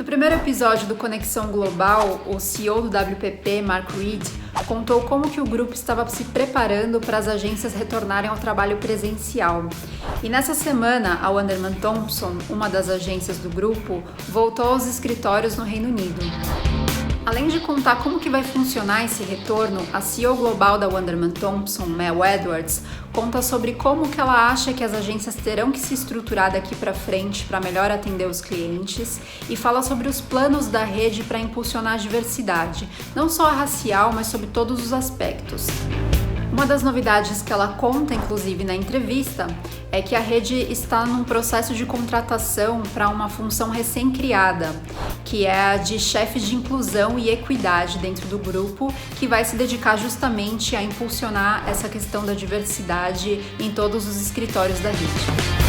primeiro episódio do Conexão Global, o CEO do WPP, Mark Reed, contou como que o grupo estava se preparando para as agências retornarem ao trabalho presencial. E nessa semana, a Wunderman Thompson, uma das agências do grupo, voltou aos escritórios no Reino Unido. Além de contar como que vai funcionar esse retorno, a CEO global da Wunderman Thompson, Mel Edwards, conta sobre como que ela acha que as agências terão que se estruturar daqui para frente para melhor atender os clientes e fala sobre os planos da rede para impulsionar a diversidade, não só a racial, mas sobre todos os aspectos. Uma das novidades que ela conta, inclusive, na entrevista, é que a rede está num processo de contratação para uma função recém-criada, que é a de chefe de inclusão e equidade dentro do grupo, que vai se dedicar justamente a impulsionar essa questão da diversidade em todos os escritórios da rede.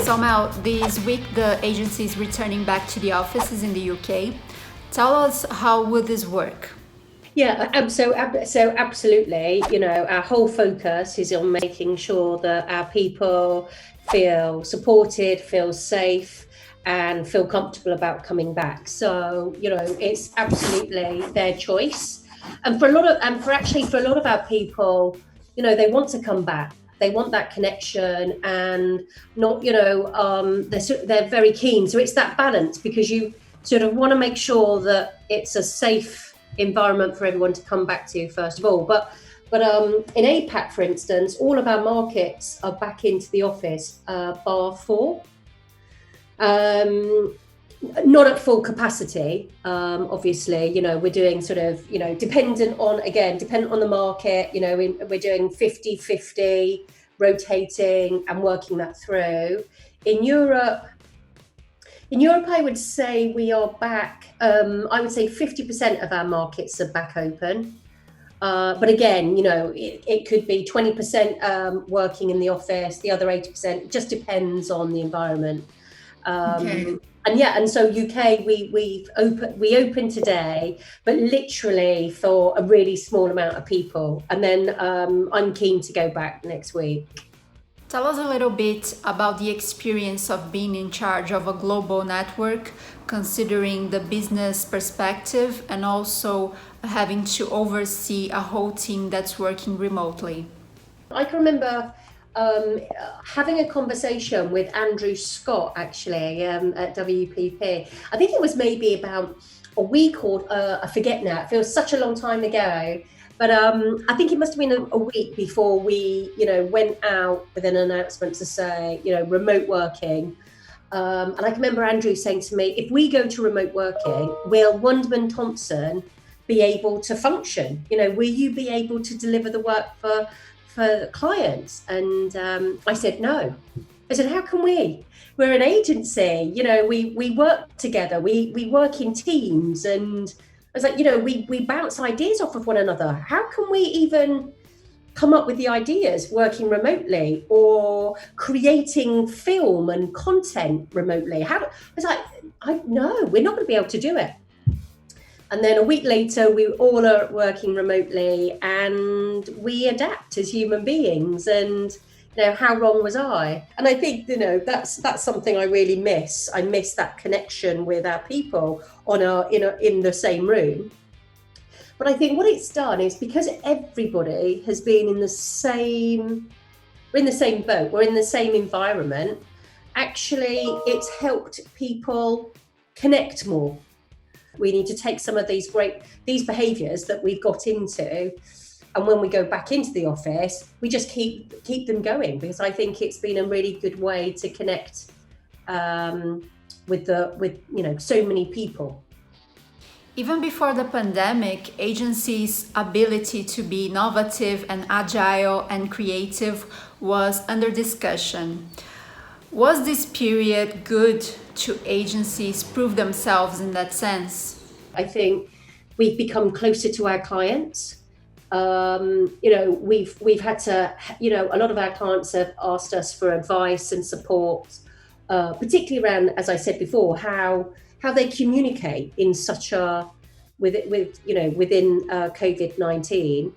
So Mel, this week the agency is returning back to the offices in the UK. Tell us, how will this work? Yeah, so absolutely. You know, our whole focus is on making sure that our people feel supported, feel safe, and feel comfortable about coming back. So, you know, it's absolutely their choice. And for a lot of our people, you know, they want to come back. They want that connection and not, you know, they're very keen. So it's that balance, because you sort of want to make sure that it's a safe environment for everyone to come back to, first of all. But in APAC, for instance, all of our markets are back into the office, bar 4. Not at full capacity, obviously. You know, we're doing sort of, you know, dependent on the market. You know, we're doing 50-50, rotating and working that through. In Europe, I would say we are back. I would say 50% of our markets are back open. But again, you know, it could be 20% working in the office, the other 80%. It just depends on the environment. Okay. And so UK, we open today, but literally for a really small amount of people. And then I'm keen to go back next week. Tell us a little bit about the experience of being in charge of a global network, considering the business perspective and also having to oversee a whole team that's working remotely. I can remember having a conversation with Andrew Scott, actually, at WPP. I think it was maybe about a week or I forget now. It feels such a long time ago. But I think it must have been a week before we, you know, went out with an announcement to say, you know, remote working. And I can remember Andrew saying to me, if we go to remote working, will Wunderman Thompson be able to function? You know, will you be able to deliver the work for clients? And I said, no. I said, how can we? We're an agency, you know, we work together, we work in teams. And I was like, you know, we bounce ideas off of one another. How can we even come up with the ideas working remotely or creating film and content remotely? I was like, no, we're not going to be able to do it. And then a week later, we all are working remotely and we adapt as human beings. And, you know, how wrong was I? And I think, you know, that's something I really miss. I miss that connection with our people in the same room. But I think what it's done is, because everybody has been we're in the same boat, we're in the same environment, actually it's helped people connect more. We need to take some of these behaviours that we've got into, and when we go back into the office, we just keep them going, because I think it's been a really good way to connect with you know, so many people. Even before the pandemic, agencies' ability to be innovative and agile and creative was under discussion. Was this period good to agencies prove themselves in that sense? I think we've become closer to our clients. You know, we've had to, you know, a lot of our clients have asked us for advice and support particularly around, as I said before, how they communicate in such a within COVID-19.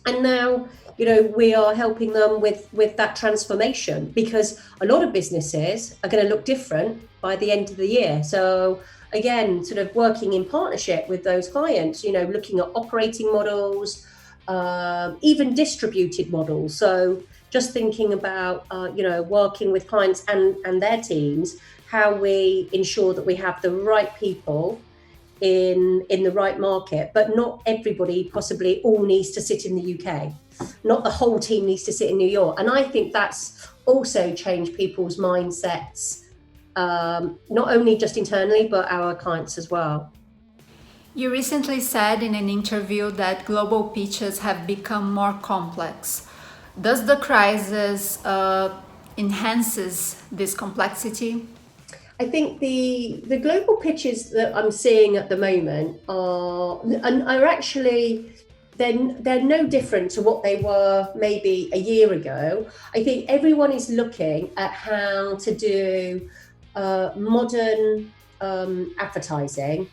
And now, we are helping them with that transformation, because a lot of businesses are going to look different by the end of the year. So again, sort of working in partnership with those clients, looking at operating models, even distributed models. So just thinking about, working with clients and their teams, how we ensure that we have the right people in the right market, but not everybody possibly all needs to sit in the UK. Not the whole team needs to sit in New York. And I think that's also changed people's mindsets, not only just internally, but our clients as well. You recently said in an interview that global pitches have become more complex. Does the crisis enhances this complexity? I think the global pitches that I'm seeing at the moment are actually, they're no different to what they were maybe a year ago. I think everyone is looking at how to do modern advertising.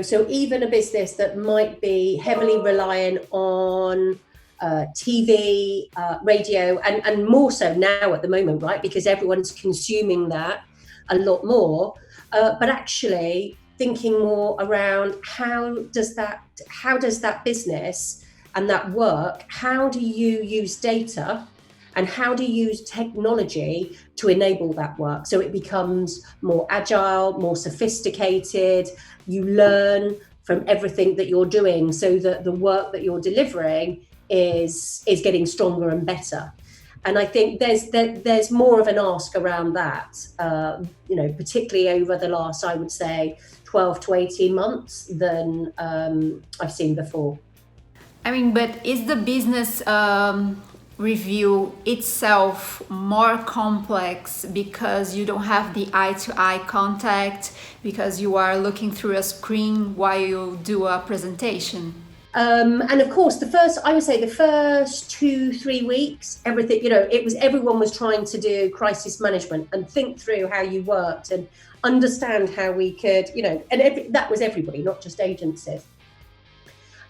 So even a business that might be heavily reliant on TV, radio, and more so now at the moment, right? Because everyone's consuming that a lot more, but actually thinking more around how does that business and that work, how do you use data and how do you use technology to enable that work so it becomes more agile, more sophisticated, you learn from everything that you're doing so that the work that you're delivering is getting stronger and better. And I think there's more of an ask around that, particularly over the last, I would say, 12 to 18 months than I've seen before. But is the business review itself more complex because you don't have the eye-to-eye contact, because you are looking through a screen while you do a presentation? And of course, the first 2-3 weeks, everything, everyone was trying to do crisis management and think through how you worked and understand how we could, that was everybody, not just agencies.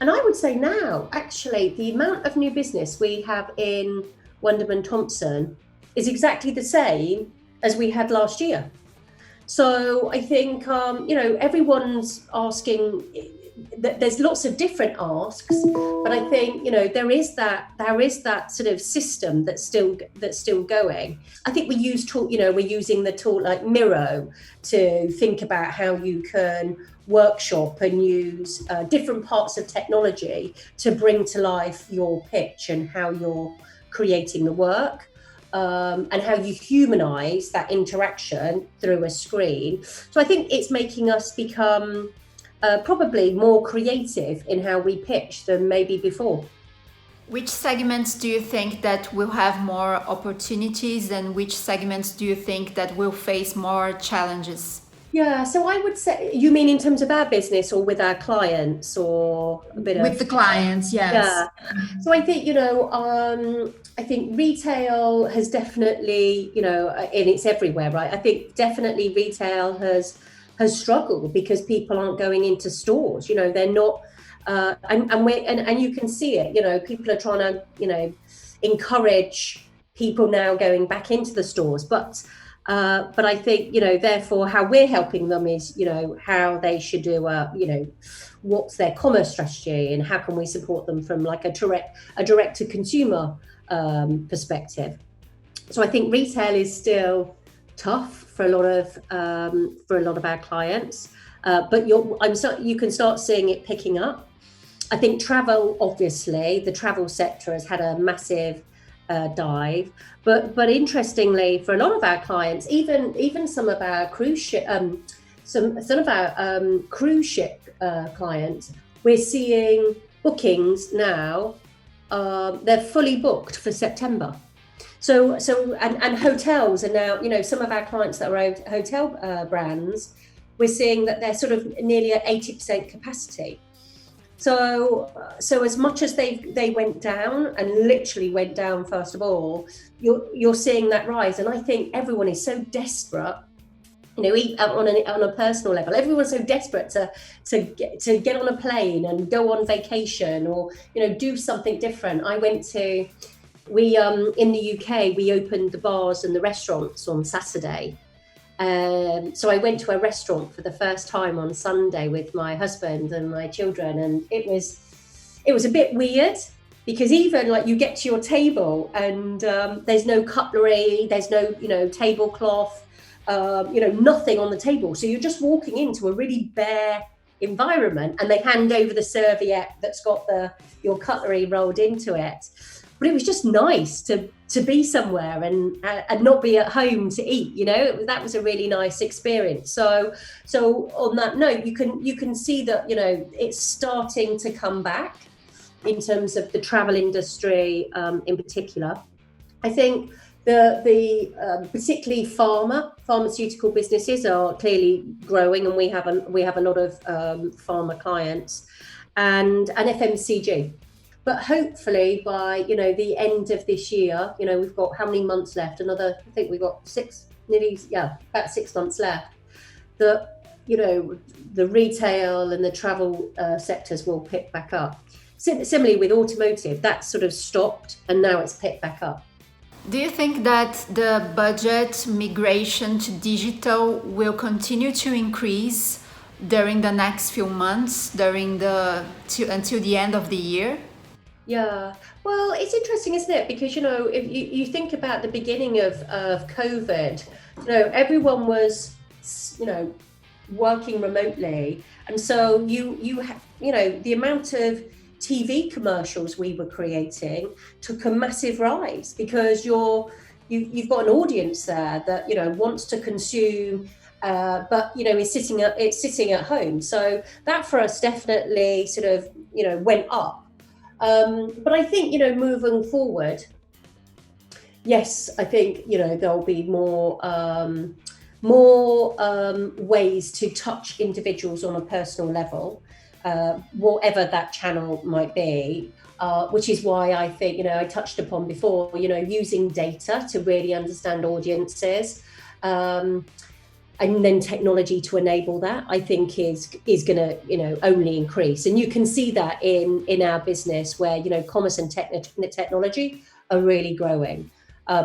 And I would say now, actually, the amount of new business we have in Wunderman Thompson is exactly the same as we had last year. So I think, everyone's asking. There's lots of different asks, but I think there is that sort of system that's still going. I think we're using the tool like Miro to think about how you can workshop and use different parts of technology to bring to life your pitch and how you're creating the work. And how you humanize that interaction through a screen. So I think it's making us become probably more creative in how we pitch than maybe before. Which segments do you think that will have more opportunities, and which segments do you think that will face more challenges? Yeah, so I would say, you mean in terms of our business or with our clients, or a bit with the clients? Yes. Yeah. So I think I think retail has definitely, and it's everywhere, right? I think definitely retail has struggled because people aren't going into stores. They're not, and you can see it. People are trying to, encourage people now going back into the stores, but I think therefore how we're helping them is how they should do what's their commerce strategy and how can we support them from like a direct to consumer perspective. So I think retail is still tough for a lot of our clients, but you can start seeing it picking up. I think travel, obviously, the travel sector has had a massive dive, but interestingly, for a lot of our clients, even some of our cruise ship, some of our cruise ship clients, we're seeing bookings now. They're fully booked for September. So and hotels are now, some of our clients that are hotel brands, we're seeing that they're sort of nearly at 80% capacity. So as much as they went down, and literally went down first of all, you're seeing that rise. And I think everyone is so desperate, on a personal level, everyone's so desperate to get on a plane and go on vacation, or do something different. We in the UK, we opened the bars and the restaurants on Saturday. So I went to a restaurant for the first time on Sunday with my husband and my children, and it was a bit weird, because even like you get to your table and there's no cutlery, there's no tablecloth, nothing on the table. So you're just walking into a really bare environment, and they hand over the serviette that's got your cutlery rolled into it. But it was just nice to be somewhere and not be at home to eat. That was a really nice experience. So on that note, you can see that it's starting to come back in terms of the travel industry in particular. I think the particularly pharmaceutical businesses are clearly growing, and we have a lot of pharma clients, and FMCG. But hopefully by the end of this year, we've got how many months left? I think we've got about 6 months left. The retail and the travel sectors will pick back up. Similarly with automotive, that sort of stopped, and now it's picked back up. Do you think that the budget migration to digital will continue to increase during the next few months, until the end of the year? Yeah, well, it's interesting, isn't it? Because if you think about the beginning of COVID, everyone was working remotely, and so the amount of TV commercials we were creating took a massive rise, because you've got an audience there that wants to consume, but is sitting at home. So that for us definitely sort of went up. But I think moving forward, yes, I think there'll be more ways to touch individuals on a personal level, whatever that channel might be, which is why I think I touched upon before, using data to really understand audiences, and then technology to enable that, I think is going to only increase. And you can see that in our business, where commerce and technology are really growing,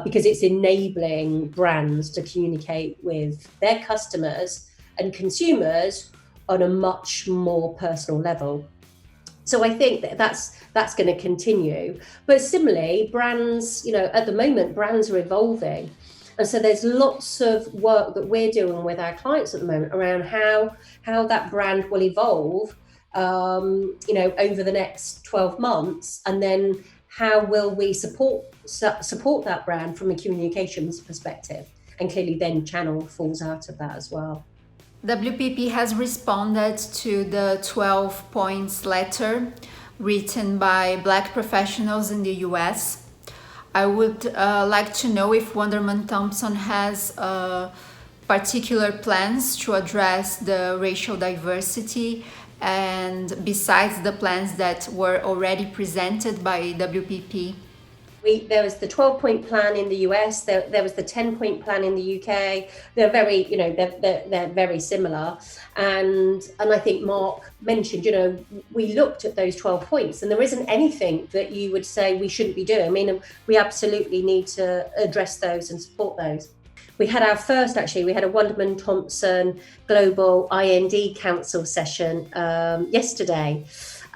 because it's enabling brands to communicate with their customers and consumers on a much more personal level. So I think that's going to continue. But similarly, brands, at the moment, brands are evolving. And so there's lots of work that we're doing with our clients at the moment around how that brand will evolve, over the next 12 months. And then how will we support that brand from a communications perspective? And clearly then channel falls out of that as well. WPP has responded to the 12 points letter written by Black professionals in the US. I would like to know if Wunderman Thompson has particular plans to address the racial diversity, and besides the plans that were already presented by WPP. There was the 12-point plan in the US. There was the 10-point plan in the UK. They're very, they're very similar. And I think Mark mentioned, we looked at those 12 points, and there isn't anything that you would say we shouldn't be doing. I mean, we absolutely need to address those and support those. We had a Wunderman Thompson Global IND Council session yesterday.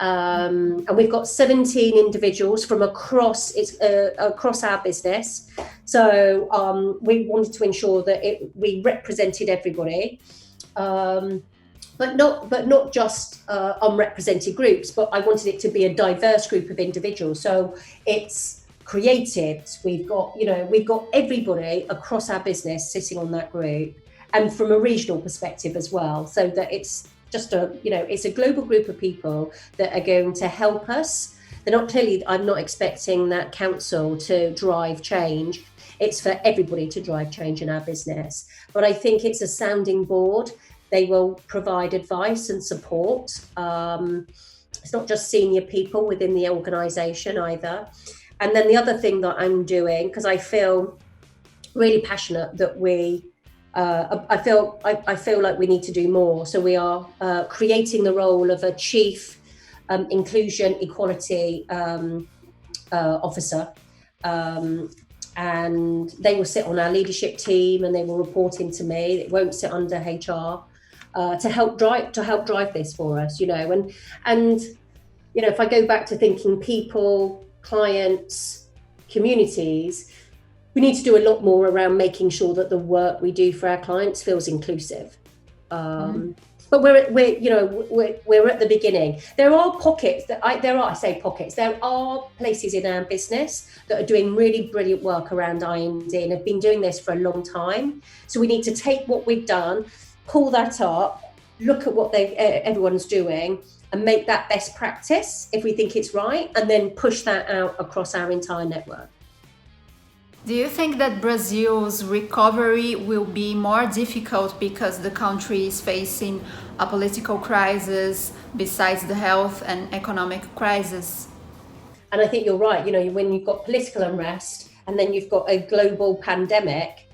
And we've got 17 individuals from across our business. So we wanted to ensure that we represented everybody, but not just unrepresented groups. But I wanted it to be a diverse group of individuals. So it's creatives. We've got everybody across our business sitting on that group, and from a regional perspective as well, so that it's just it's a global group of people that are going to help us. I'm not expecting that council to drive change. It's for everybody to drive change in our business. But I think it's a sounding board. They will provide advice and support. It's not just senior people within the organization either. And then the other thing that I'm doing, because I feel really passionate that I feel like we need to do more. So we are creating the role of a chief inclusion equality officer, and they will sit on our leadership team and they will report into me. It won't sit under HR to help drive this for us, and if I go back to thinking people, clients, communities, we need to do a lot more around making sure that the work we do for our clients feels inclusive. But we're at the beginning. There are pockets there are places in our business that are doing really brilliant work around ainda and have been doing this for a long time. So we need to take what we've done, pull that up, look at what everyone's doing, and make that best practice if we think it's right, and then push that out across our entire network. Do you think that Brazil's recovery will be more difficult because the country is facing a political crisis besides the health and economic crisis? And I think you're right. When you've got political unrest and then you've got a global pandemic,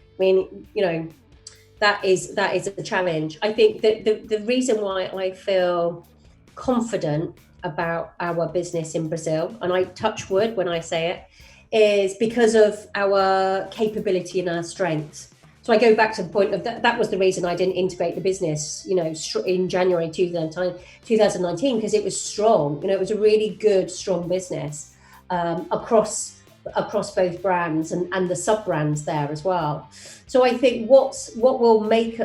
that is a challenge. I think that the reason why I feel confident about our business in Brazil, and I touch wood when I say it, is because of our capability and our strengths. So I go back to the point of that was the reason I didn't integrate the business, in January 2019, because it was strong. It was a really good, strong business across both brands and the sub brands there as well. So I think what will make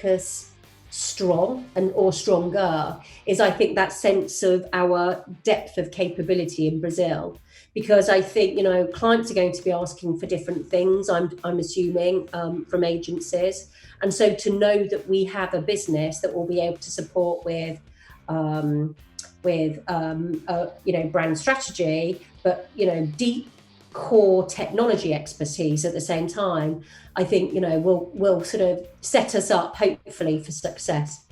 us strong or stronger is, I think, that sense of our depth of capability in Brazil. Because I think, clients are going to be asking for different things, I'm assuming, from agencies. And so to know that we have a business that will be able to support with brand strategy, but, deep core technology expertise at the same time, I think, will sort of set us up, hopefully, for success.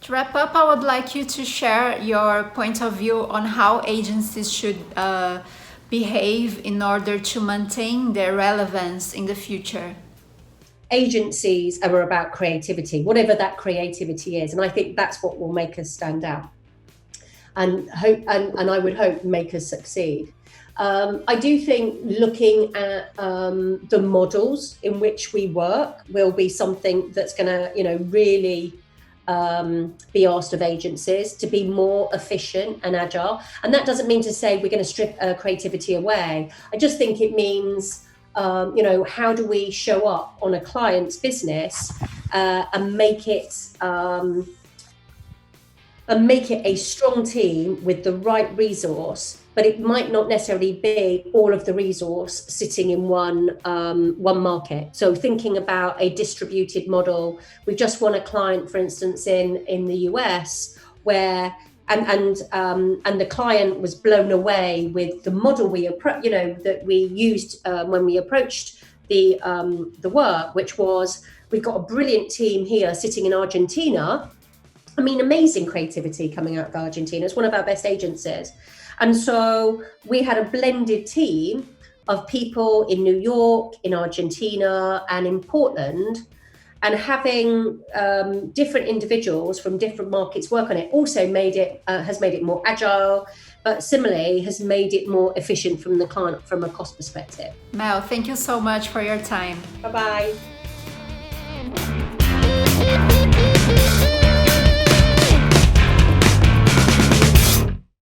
To wrap up, I would like you to share your point of view on how agencies should behave in order to maintain their relevance in the future. Agencies are about creativity, whatever that creativity is, and I think that's what will make us stand out, and I would hope make us succeed. I do think looking at the models in which we work will be something that's going to, really be asked of agencies to be more efficient and agile. And that doesn't mean to say we're going to strip creativity away. I just think it means, how do we show up on a client's business and make it a strong team with the right resource, but it might not necessarily be all of the resource sitting in one market. So thinking about a distributed model, we've just won a client, for instance, in the US, where and the client was blown away with the model that we used when we approached the work, which was, we've got a brilliant team here sitting in Argentina. I mean, amazing creativity coming out of Argentina. It's one of our best agencies. And so we had a blended team of people in New York, in Argentina, and in Portland, and having different individuals from different markets work on it also has made it more agile, but similarly has made it more efficient from the client from a cost perspective. Mel, thank you so much for your time. Bye-bye.